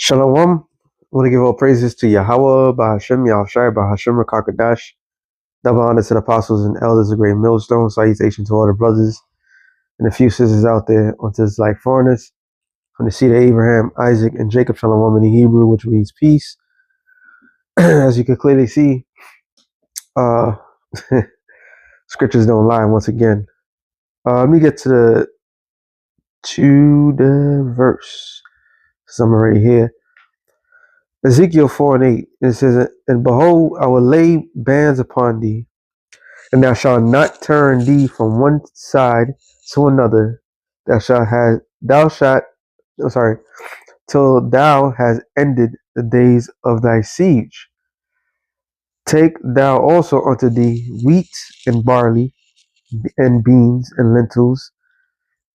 Shalom. I want to give all praises to Yahweh, Bahashem, Yahushai, Bahashem, Rakakadash. Double honor to the apostles and elders of Great Millstone. Salutation to all the brothers and a few sisters out there onto this like foreigners. From the seed of Abraham, Isaac, and Jacob, Shalom in the Hebrew, which means peace. As you can clearly see, scriptures don't lie once again. Let me get to the verse. So I'm already here. Ezekiel 4:8. It says, "And behold, I will lay bands upon thee, and thou shalt not turn thee from one side to another. Till thou hast ended the days of thy siege. Take thou also unto thee wheat and barley and beans and lentils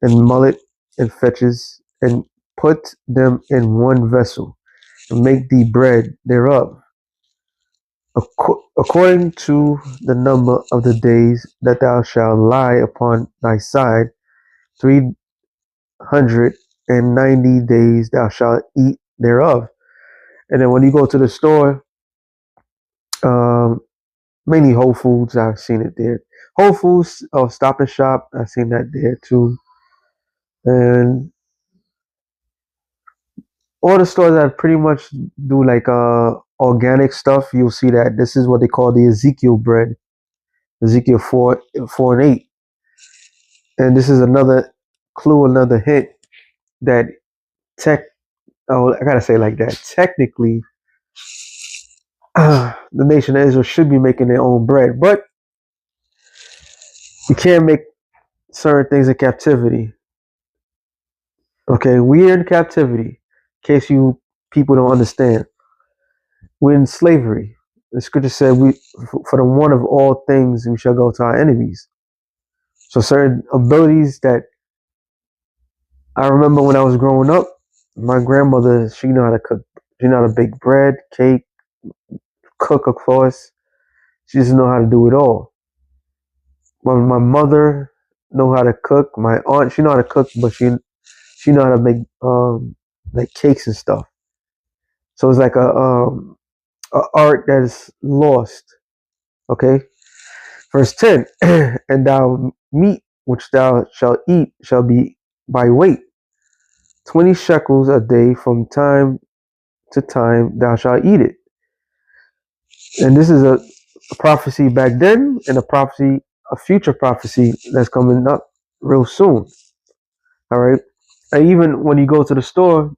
and mullet and fetches, and put them in one vessel, and make thee bread thereof, according to the number of the days that thou shalt lie upon thy side. 390 days thou shalt eat thereof." And then when you go to the store, mainly Whole Foods, I've seen it there. Whole Foods or Stop and Shop, I've seen that there too. And all the stores that pretty much do like organic stuff, you'll see that this is what they call the Ezekiel bread. Ezekiel 4:8. And this is another clue, another hint that I gotta say like that. Technically, the nation of Israel should be making their own bread, but you can't make certain things in captivity. Okay, we're in captivity. In case you people don't understand, we're in slavery. The scripture said, "We, for the want of all things, we shall go to our enemies." So certain abilities that I remember when I was growing up, my grandmother, she knew how to cook. She knew how to bake bread, cake, cook, of course. She doesn't know how to do it all. When my mother know how to cook, my aunt, she know how to cook, but she know how to make like cakes and stuff. So it's like a art that is lost. Okay. Verse 10, "And thou meat which thou shalt eat shall be by weight, 20 shekels a day from time to time thou shalt eat it." And this is a prophecy back then, and a future prophecy that's coming up real soon. All right. And even when you go to the store,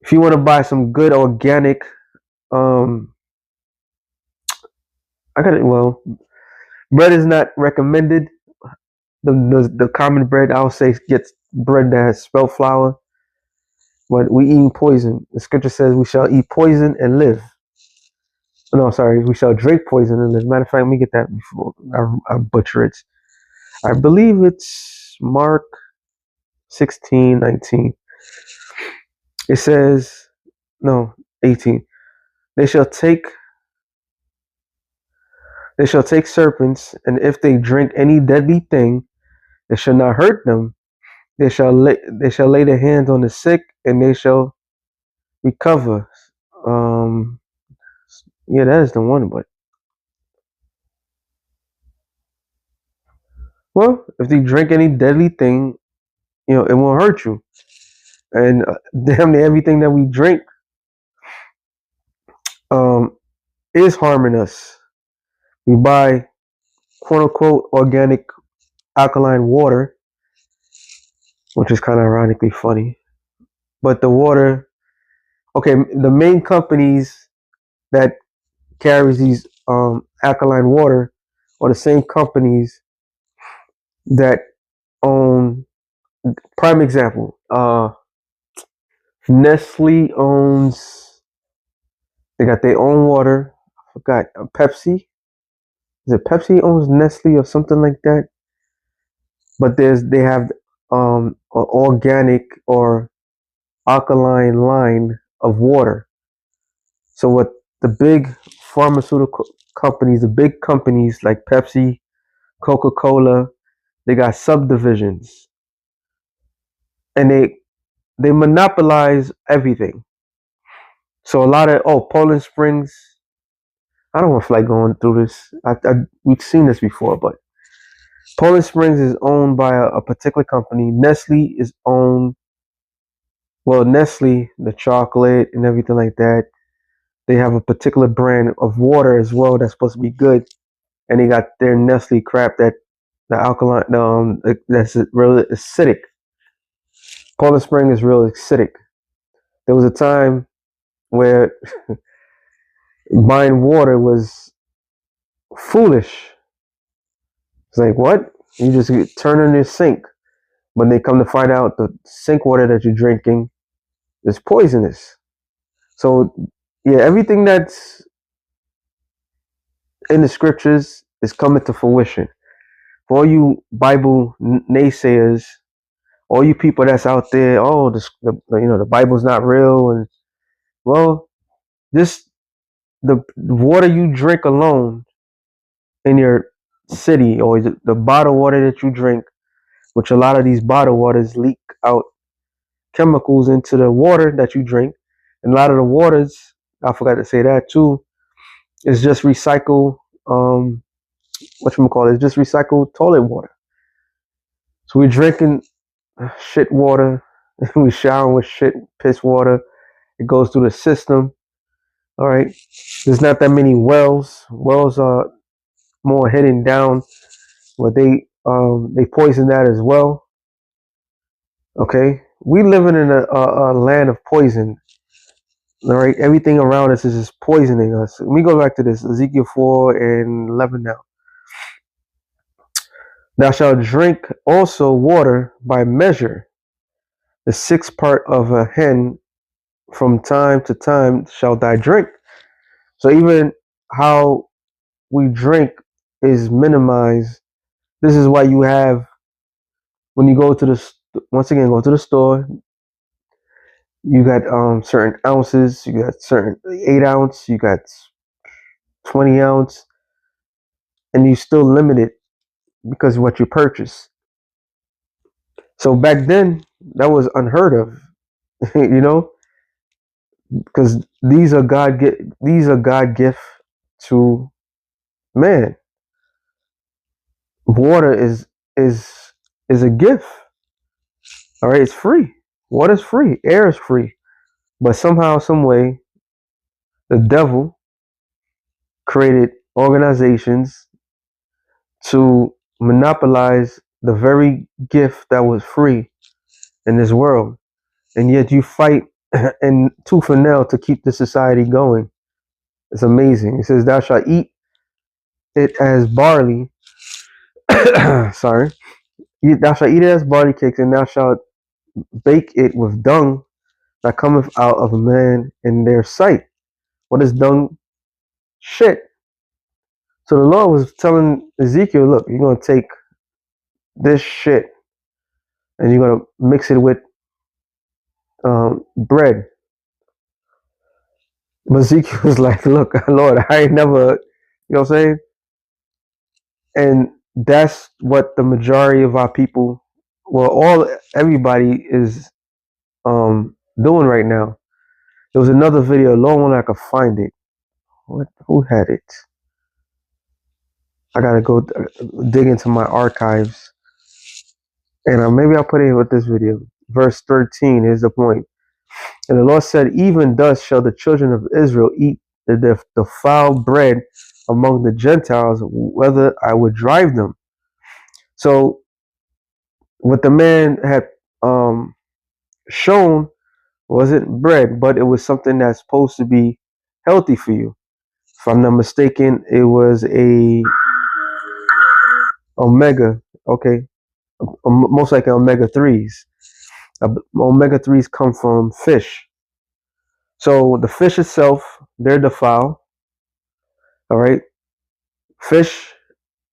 if you want to buy some good organic, bread is not recommended. The common bread, I'll say, gets bread that has spelt flour. But we eating poison. The scripture says we shall eat poison and live. No, sorry, we shall drink poison and live. Matter of fact, let me get that before I butcher it. I believe it's Mark 16:19. It says, no, 18. They shall take serpents, and if they drink any deadly thing, it shall not hurt them. They shall lay their hands on the sick, and they shall recover. Yeah, that is the one. But well, if they drink any deadly thing, it won't hurt you. And damn near everything that we drink is harming us. We buy quote unquote organic alkaline water, which is kind of ironically funny. But the water Okay, the main companies that carries these alkaline water are the same companies that own. Prime example, Nestle owns. They got their own water. I forgot. Pepsi. Is it Pepsi owns Nestle or something like that? But they have an organic or alkaline line of water. So what the big pharmaceutical companies, the big companies like Pepsi, Coca-Cola, they got subdivisions, and they monopolize everything. So a lot of Poland Springs. I don't want to feel like going through this. We've seen this before, but Poland Springs is owned by a particular company. Nestle is owned. Well, Nestle, the chocolate and everything like that. They have a particular brand of water as well that's supposed to be good, and they got their Nestle crap that the alkaline, that's really acidic. Poland Spring is real acidic. There was a time where buying water was foolish. It's like, what? You just turn on your sink. When they come to find out the sink water that you're drinking is poisonous. So, yeah, everything that's in the scriptures is coming to fruition. For all you Bible naysayers, all you people that's out there, the Bible's not real, and well, just the water you drink alone in your city, or the bottled water that you drink, which a lot of these bottled waters leak out chemicals into the water that you drink, and a lot of the waters, I forgot to say that too, is just recycled. It's just recycled toilet water. So we're drinking shit water, we showering with shit piss water. It goes through the system. All right. There's not that many wells. Wells are more hidden down, but they poison that as well. Okay. We living in a land of poison. All right. Everything around us is just poisoning us. Let me go back to this Ezekiel 4:11 now. Thou shalt drink also water by measure. The sixth part of a hen from time to time shall thy drink. So even how we drink is minimized. This is why you have, when you go to go to the store, you got certain ounces, you got certain 8 ounce, you got 20 ounce, and you still limit it because of what you purchase. So back then that was unheard of, you know, because these are God gift to man. Water is is a gift. All right, it's free. Water's free. Air is free. But somehow, some way, the devil created organizations to monopolize the very gift that was free in this world. And yet you fight and tooth and nail to keep the society going. It's amazing. It says, thou shalt eat it as barley. Sorry. Thou shalt eat it as barley cakes, and thou shalt bake it with dung that cometh out of a man in their sight. What is dung? Shit. So the Lord was telling Ezekiel, look, you're going to take this shit and you're going to mix it with bread. But Ezekiel was like, look, Lord, I ain't never, you know what I'm saying? And that's what the majority of our people, everybody is doing right now. There was another video, long one I could find it. Who had it? I gotta go dig into my archives, and maybe I'll put it with this video. Verse 13 is the point. And the Lord said, even thus shall the children of Israel eat the defiled bread among the Gentiles, whether I would drive them. So what the man had shown wasn't bread, but it was something that's supposed to be healthy for you. If I'm not mistaken, it was a omega. Okay, most likely omega threes. Omega threes come from fish. So the fish itself, they're defiled. All right, fish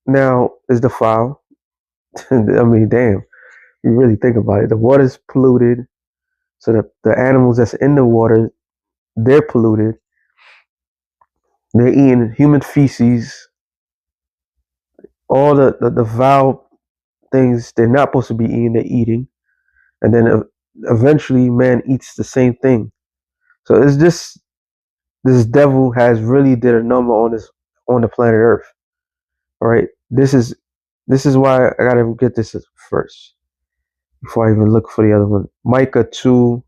now is defiled. I mean, damn, you really think about it. The water's polluted, so the animals that's in the water, they're polluted. They're eating human feces, all the vile things they're not supposed to be eating, they're eating. And then eventually man eats the same thing. So it's just, this devil has really did a number on this, on the planet Earth. All right, this is why I gotta get this first before I even look for the other one. Micah 2:10.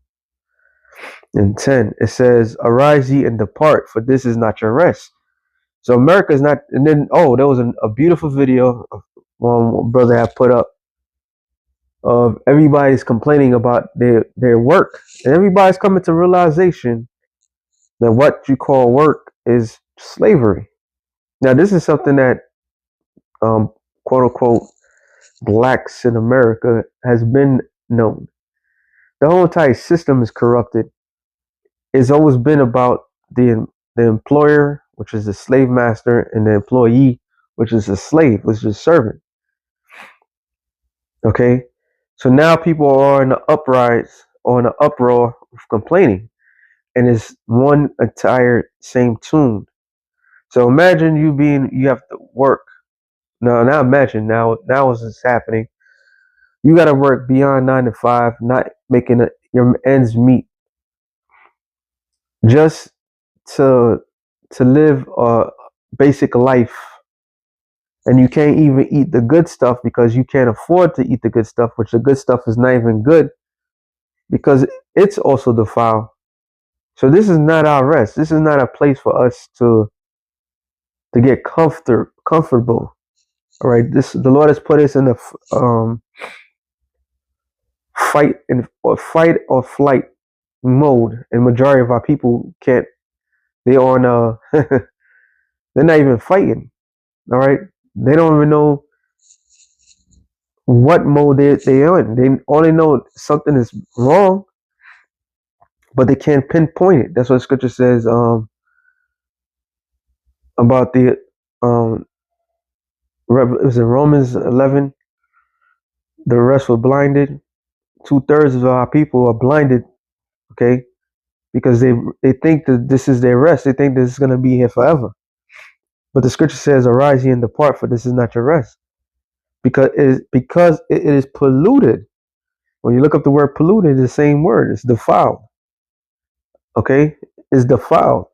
It says, "Arise ye and depart, for this is not your rest." So America is not. And then, oh, there was a beautiful video one brother had put up of everybody's complaining about their work, and everybody's coming to realization that what you call work is slavery. Now, this is something that um, quote unquote blacks in America has been known. The whole entire system is corrupted. It's always been about the employer, which is the slave master, and the employee, which is the slave, which is the servant. Okay, so now people are in the uprise or in the uproar of complaining, and it's one entire same tune. So imagine you have to work. Now imagine now what's this happening. You got to work beyond 9 to 5, not making your ends meet, just to live a basic life, and you can't even eat the good stuff because you can't afford to eat the good stuff, which the good stuff is not even good because it's also defiled. So this is not our rest. This is not a place for us to get comfortable. All right, this the Lord has put us in a fight or flight mode, and majority of our people can't. They on they're not even fighting. All right, they don't even know what mode they on. They only know something is wrong, but they can't pinpoint it. That's what Scripture says about the um. It was in Romans 11. The rest were blinded. 2/3 of our people are blinded. Okay, because they think that this is their rest. They think this is going to be here forever. But the scripture says, "Arise ye and depart, for this is not your rest." Because it is polluted. When you look up the word polluted, it's the same word. It's defiled. Okay, it's defiled.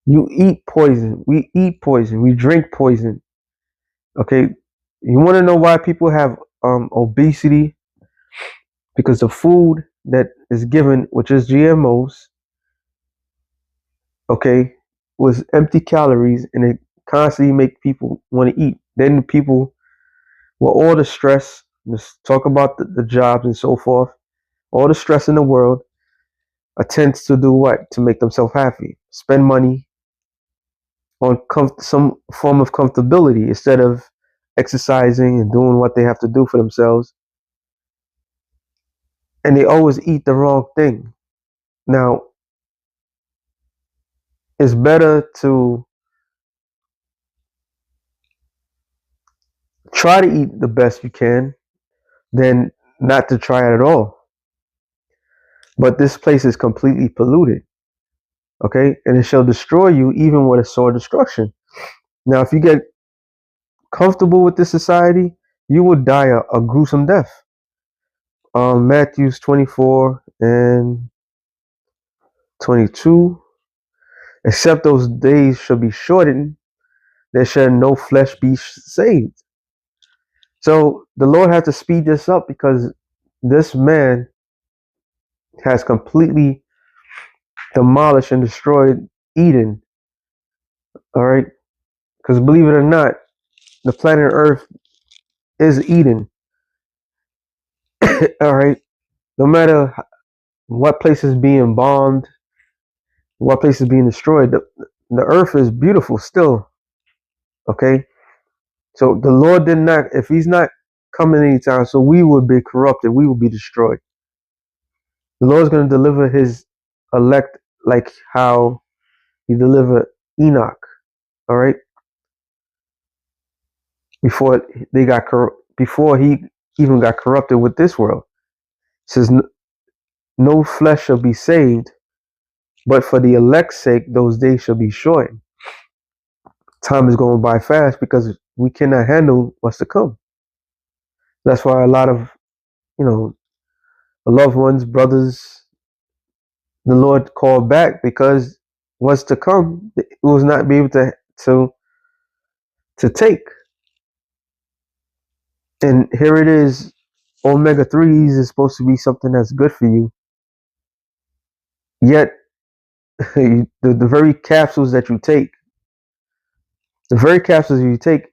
You eat poison. We eat poison. We drink poison. Okay, you want to know why people have obesity? Because the food that is given, which is GMOs, okay, was empty calories, and it constantly make people want to eat. Then people, with all the stress, just talk about the jobs and so forth, all the stress in the world, attempts to do what? To make themselves happy. Spend money on some form of comfortability instead of exercising and doing what they have to do for themselves. And they always eat the wrong thing. Now, it's better to try to eat the best you can than not to try it at all. But this place is completely polluted. Okay, and it shall destroy you even with a sore destruction. Now, if you get comfortable with this society, you will die a gruesome death. Matthews 24 and 22. Except those days shall be shortened, there shall no flesh be saved. So the Lord had to speed this up because this man has completely demolished and destroyed Eden. All right, because believe it or not, the planet Earth is Eden. All right, no matter what place is being bombed, what place is being destroyed. The earth is beautiful still. Okay, so the Lord did not. If He's not coming anytime, so we would be corrupted. We will be destroyed. The Lord's going to deliver His elect like how He delivered Enoch. All right, before they got before he even got corrupted with this world. It says, "No flesh shall be saved, but for the elect's sake, those days shall be shortened." Time is going by fast because we cannot handle what's to come. That's why a lot of, loved ones, brothers, the Lord called back because what's to come, it was not be able to take. And here it is, omega 3s is supposed to be something that's good for you. Yet the very capsules that you take,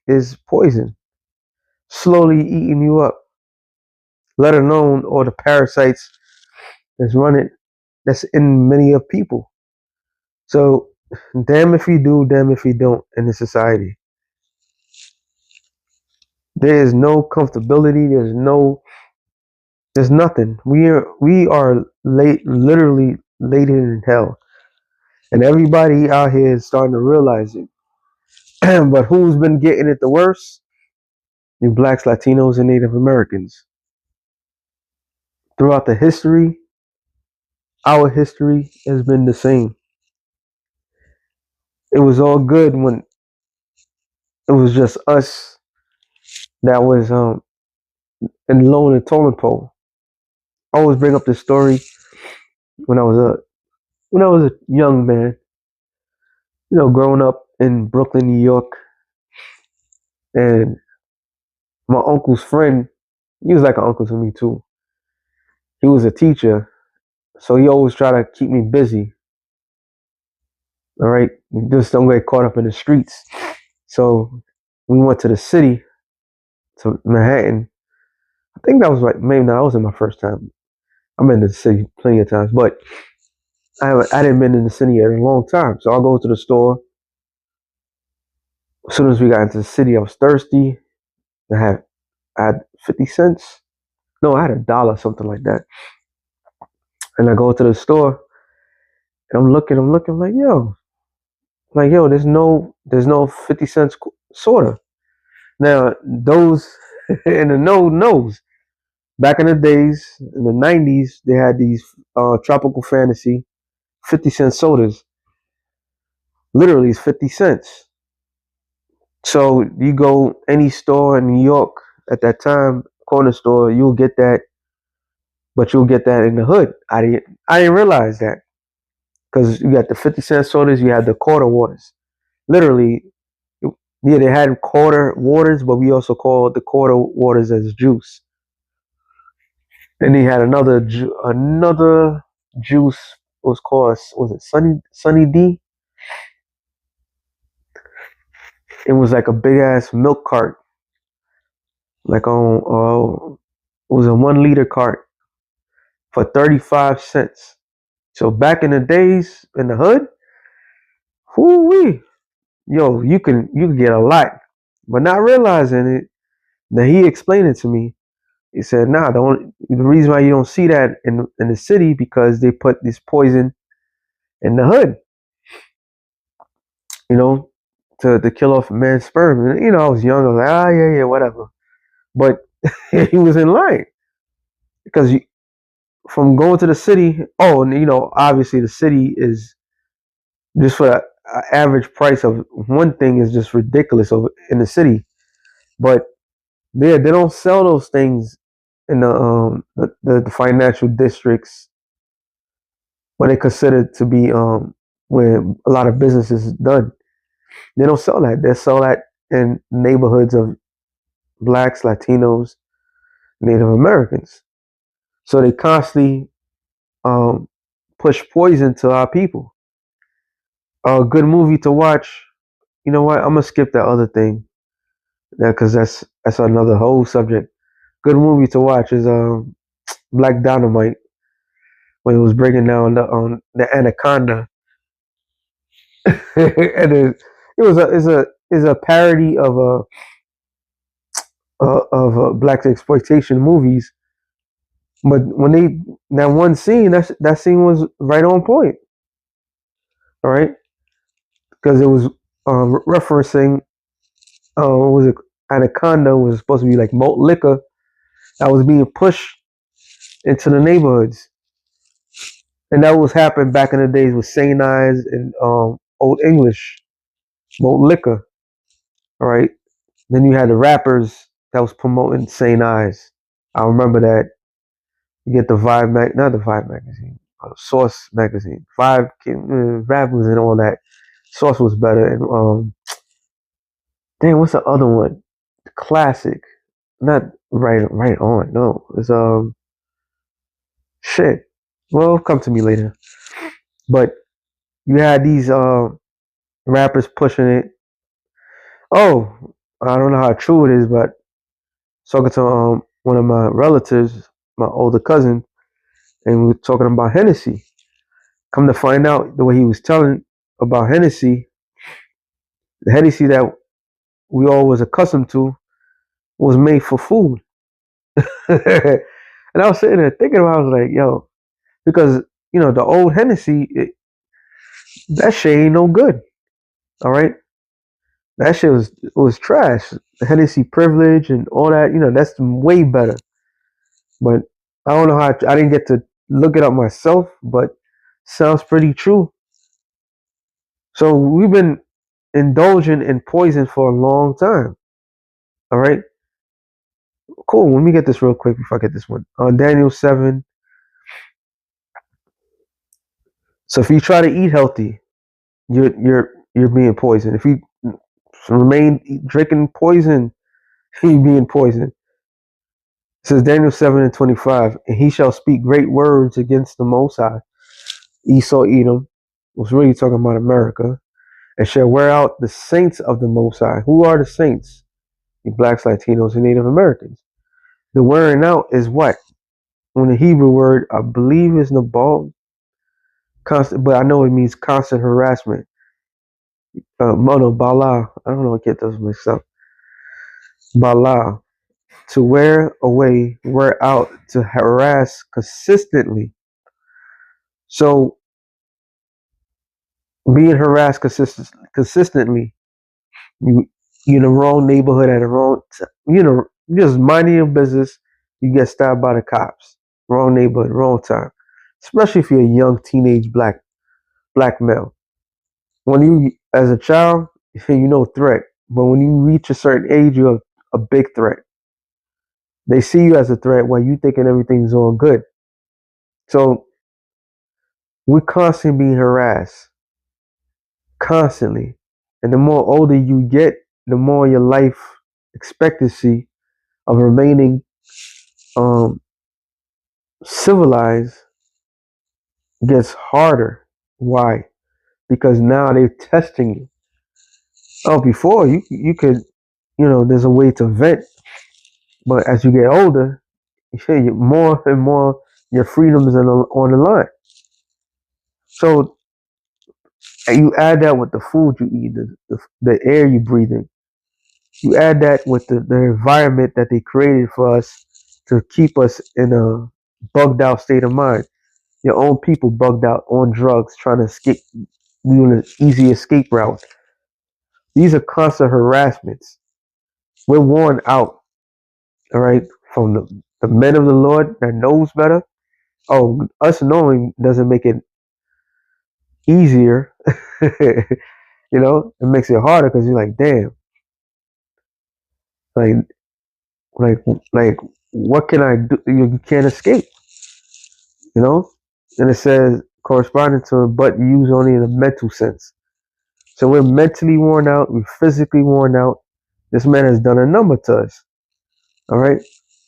is poison, slowly eating you up. Let alone all the parasites that's in many of people. So, damn if you do, damn if you don't in this society. There is no comfortability. There's nothing. We are literally later in hell, and everybody out here is starting to realize it. But who's been getting it the worst? You blacks, Latinos, and Native Americans. Throughout the history, our history has been the same. It was all good when it was just us that was in loan and totem pole. I always bring up this story when I was a young man, growing up in Brooklyn, New York, and my uncle's friend, he was like an uncle to me too. He was a teacher, so he always tried to keep me busy. All right, just don't get caught up in the streets. So we went to the city, to Manhattan. I think that was like maybe that wasn't my first time. I've been to the city plenty of times, but I didn't been in the city in a long time. So I'll go to the store. As soon as we got into the city, I was thirsty. I had 50 cents. No, I had $1, something like that. And I go to the store and I'm looking, like, yo, there's no 50 cents soda. Now, those in the knows. Back in the days, in the 90s, they had these tropical fantasy 50-cent sodas. Literally, it's 50 cents. So you go any store in New York at that time, corner store, you'll get that, but you'll get that in the hood. I didn't realize that because you got the 50-cent sodas, you had the quarter waters. Literally, yeah, they had quarter waters, but we also called the quarter waters as juice. Then they had another juice. Was it Sunny D? It was like a big ass milk cart, like it was a 1 liter cart for 35 cents. So back in the days in the hood, whoo wee, yo, you can get a lot, but not realizing it. Then he explained it to me. He said, "Nah, the reason why you don't see that in the city because they put this poison in the hood, you know, to kill off a man's sperm." And, I was young. I was like, yeah, whatever. But he was in line because from going to the city. Oh, and obviously the city is just for the average price of one thing is just ridiculous in the city, but they don't sell those things in the financial districts what they consider to be where a lot of business is done. They don't sell that. They sell that in neighborhoods of blacks, Latinos, Native Americans. So they constantly push poison to our people. A good movie to watch. You know what? I'm gonna skip that other thing, because that's another whole subject. Good movie to watch is Black Dynamite. when it was breaking down the anaconda, and it was a is a parody of black exploitation movies. But when they that one scene, that scene was right on point. All right, because it was referencing what was it? Anaconda was supposed to be like malt liquor that was being pushed into the neighborhoods, and that was happening back in the days with Saint Ives and Old English malt liquor. All right, then you had the rappers that was promoting Saint Ives. I remember that. You get the not the Vibe magazine, Source magazine. Vibe rappers and all that. Source was better, and damn, what's the other one? The classic, not right on. No, it's shit. Well, come to me later. But you had these rappers pushing it. Oh, I don't know how true it is, but talking to one of my relatives, my older cousin, and we were talking about Hennessy. Come to find out, the way he was telling about Hennessy, the Hennessy that we all was accustomed to was made for food. And I was sitting there thinking about, I was like, yo, because the old Hennessy, that shit ain't no good. All right, that shit was trash. The Hennessy privilege and all that, that's way better. But I don't know how I didn't get to look it up myself, but sounds pretty true. So we've been indulging in poison for a long time. All right, cool. Let me get this real quick before I get this one. Daniel 7. So if you try to eat healthy, you're being poisoned. If you remain drinking poison, you're being poisoned. It says Daniel 7:25, and he shall speak great words against the Most High. Esau Edom was really talking about America, and shall wear out the saints of the Most High. Who are the saints? The blacks, Latinos, and Native Americans. The wearing out is what? When the Hebrew word, I believe, is nabal, constant, but I know it means constant harassment. Mono bala. I don't know. I get those mixed up. Bala, to wear away, wear out, to harass consistently. So being harassed consistently, you in the wrong neighborhood at the wrong, just minding your business, you get stopped by the cops. Wrong neighborhood, wrong time. Especially if you're a young teenage black male. When you as a child, you know threat, but when you reach a certain age, you're a big threat. They see you as a threat while you thinking everything's all good. So we're constantly being harassed, constantly. And the more older you get, the more your life expectancy of remaining um, civilized gets harder. Why? Because now they're testing you. Oh, before you could, there's a way to vent, but as you get older, more and more your freedom is on the line. So you add that with the food you eat, the air you breathe in. You add that with the environment that they created for us to keep us in a bugged out state of mind. Your own people bugged out on drugs, trying to escape, doing an easy escape route. These are constant harassments. We're worn out, all right, from the men of the Lord that knows better. Oh, us knowing doesn't make it easier. It makes it harder because you're like, damn, like, like, like, what can I do? You can't escape, you know. And it says corresponding to, but used only in a mental sense. So we're mentally worn out, we're physically worn out. This man has done a number to us. All right.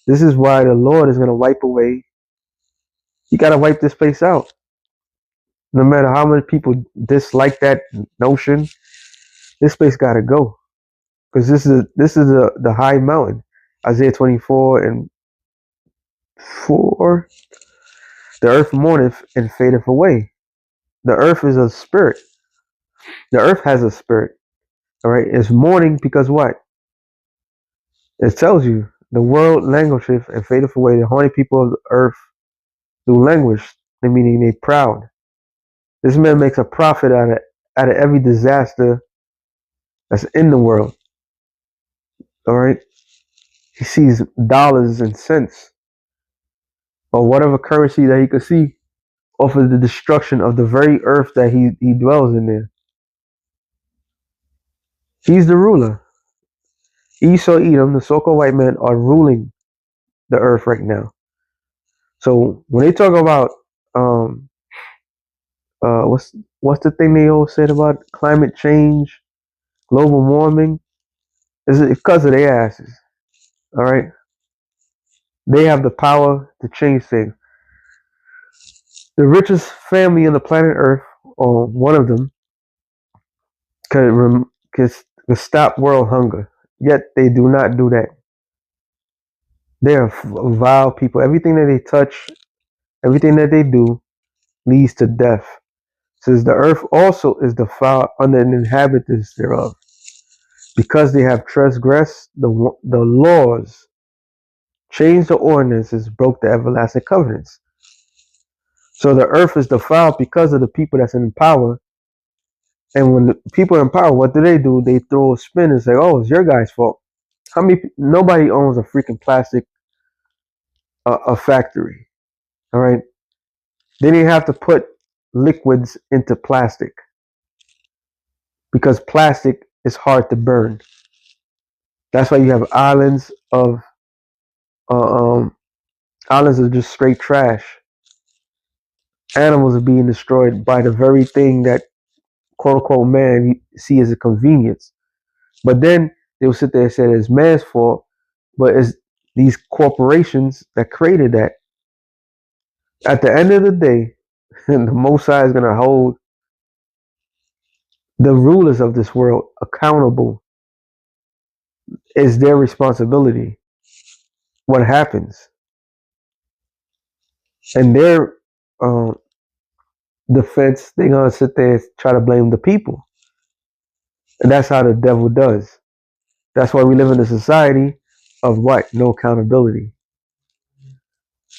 This is why the Lord is going to wipe away. You got to wipe this place out. No matter how many people dislike that notion, this place got to go. Because this is the high mountain. Isaiah 24:4. The earth mourneth and fadeth away. The earth is a spirit. The earth has a spirit. All right. It's mourning because what? It tells you the world languisheth and fadeth away. The horny people of the earth do languish, meaning they proud. This man makes a profit out of every disaster that's in the world. All right. He sees dollars and cents or whatever currency that he could see off of the destruction of the very earth that he dwells in there. He's the ruler. Esau, Edom, the so-called white men, are ruling the earth right now. So when they talk about what's the thing they all said about climate change, global warming, is it because of their asses. All right, they have the power to change things. The richest family on the planet Earth, or one of them, could stop world hunger. Yet they do not do that. They are vile people. Everything that they touch, everything that they do, leads to death. Says the earth also is defiled under the inhabitants thereof, because they have transgressed the laws, changed the ordinances, broke the everlasting covenants. So the earth is defiled because of the people that's in power. And when the people in power, what do? They throw a spin and say, "Oh, it's your guy's fault." Nobody owns a freaking plastic a factory. All right, they didn't have to put liquids into plastic because plastic is hard to burn. That's why you have uh, um, islands of just straight trash. Animals are being destroyed by the very thing that quote unquote man see as a convenience. But then they'll sit there and say it's man's fault, but it's these corporations that created that. At the end of the day, the Most High is going to hold the rulers of this world accountable. It's their responsibility what happens. And their defense, they're going to sit there and try to blame the people. And that's how the devil does. That's why we live in a society of what? No accountability.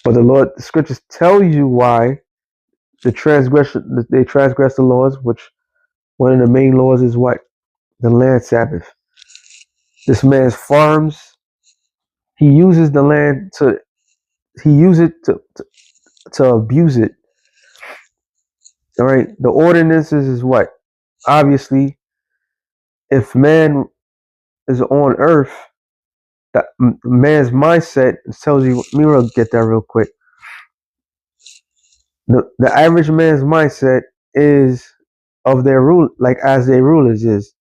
But the scriptures tell you why they transgress the laws, which one of the main laws is what? The land Sabbath. This man's farms, he uses the land to abuse it. All right. The ordinances is what? Obviously, if man is on earth, that man's mindset tells you. Let me get that real quick. The average man's mindset is of their rule, like as their rulers is.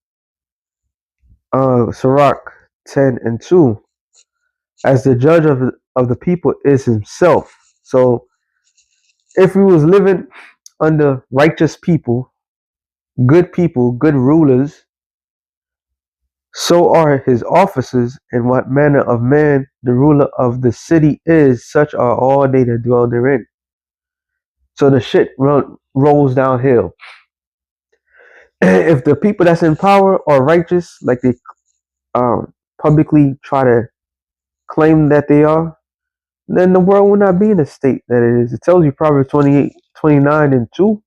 Sirach 10:2, as the judge of the people is himself. So if we was living under righteous people, good rulers, so are his officers, and what manner of man the ruler of the city is, such are all they that dwell therein. So the shit rolls downhill. If the people that's in power are righteous, like they publicly try to claim that they are, then the world will not be in the state that it is. It tells you Proverbs 29:2.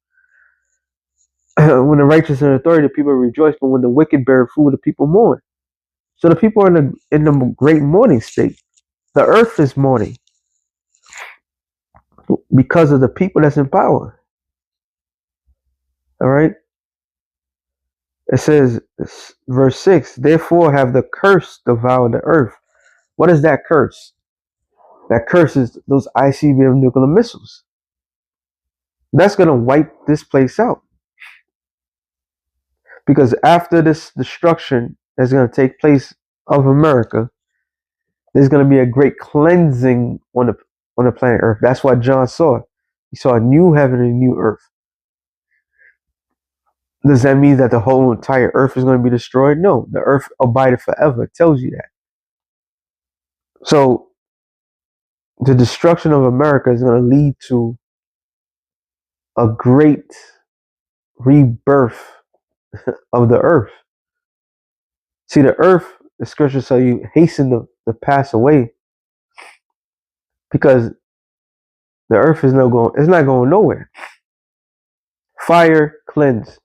When the righteous are in authority, the people rejoice, but when the wicked bear food, the people mourn. So the people are in the great mourning state. The earth is mourning because of the people that's in power. All right. It says, verse 6, therefore have the curse devoured the earth. What is that curse? That curse is those ICBM nuclear missiles. That's going to wipe this place out. Because after this destruction that's going to take place of America, there's going to be a great cleansing on the planet Earth. That's what John saw. He saw a new heaven and a new earth. Does that mean that the whole entire earth is going to be destroyed? No, the earth abideth forever. It tells you that. So the destruction of America is going to lead to a great rebirth of the earth. See, the earth, the scriptures tell you, hasten to pass away because the earth is it's not going nowhere. Fire cleanse.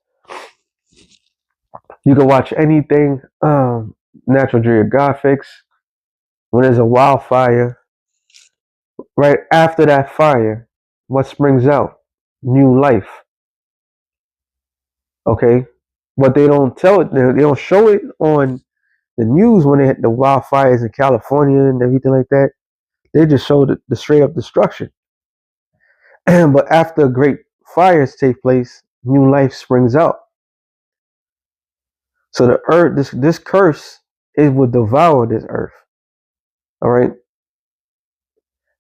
You can watch anything, Natural Geographics. When there's a wildfire, right after that fire, what springs out? New life. Okay, but they don't tell it. They don't show it on the news when they hit the wildfires in California and everything like that. They just show the straight up destruction. But after great fires take place, new life springs out. So the earth, this curse, it will devour this earth. All right.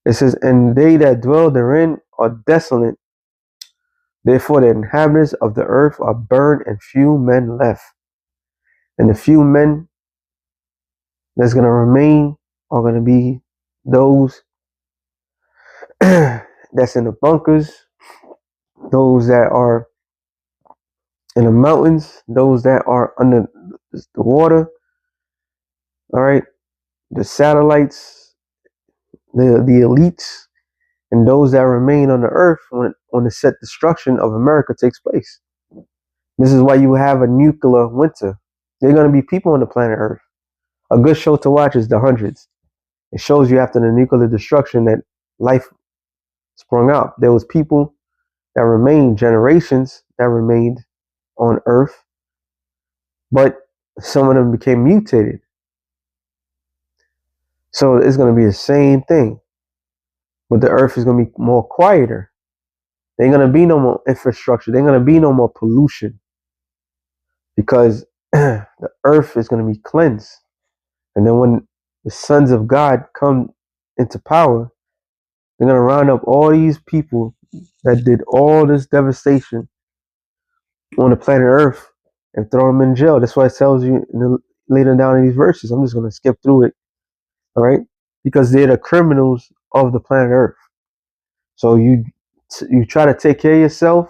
It says, and they that dwell therein are desolate. Therefore, the inhabitants of the earth are burned, and few men left. And the few men that's going to remain are going to be those that's in the bunkers, those that are in the mountains, those that are under the water. All right, the satellites, the elites, and those that remain on the earth when the set destruction of America takes place. This is why you have a nuclear winter. There are going to be people on the planet Earth. A good show to watch is The Hundreds. It shows you after the nuclear destruction that life sprung out. There was people that remained, generations that remained on Earth, but some of them became mutated. So it's going to be the same thing, but the Earth is going to be more quieter. There ain't going to be no more infrastructure. There ain't going to be no more pollution because the Earth is going to be cleansed. And then when the sons of God come into power, they're going to round up all these people that did all this devastation on the planet Earth and throw them in jail. That's why it tells you later down in these verses. I'm just going to skip through it. All right. Because they're the criminals of the planet Earth. So you try to take care of yourself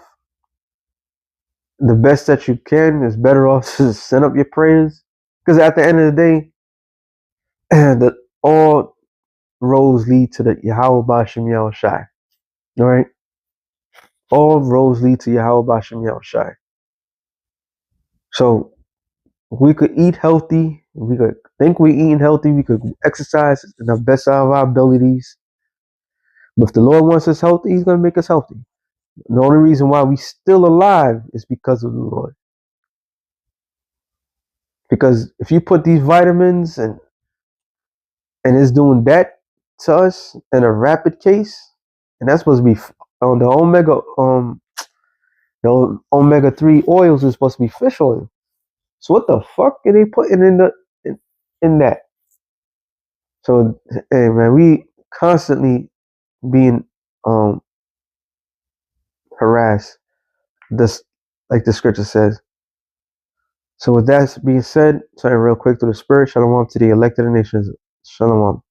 the best that you can. Is better off to send up your prayers. Because at the end of the day, all roads lead to the Yahweh Bashem Yahushai. All right. All roads lead to Yahweh Bashem Yahushai. So we could eat healthy. We could think we're eating healthy. We could exercise in the best of our abilities. But if the Lord wants us healthy, He's going to make us healthy. The only reason why we still alive is because of the Lord. Because if you put these vitamins and it's doing that to us in a rapid case, and that's supposed to be on the omega-3 oils is supposed to be fish oil. So what the fuck are they putting in that? So hey man, we constantly being harassed. This, like the scripture says. So with that being said, turning real quick to the spirit, shalom to the elected nations. Shalom.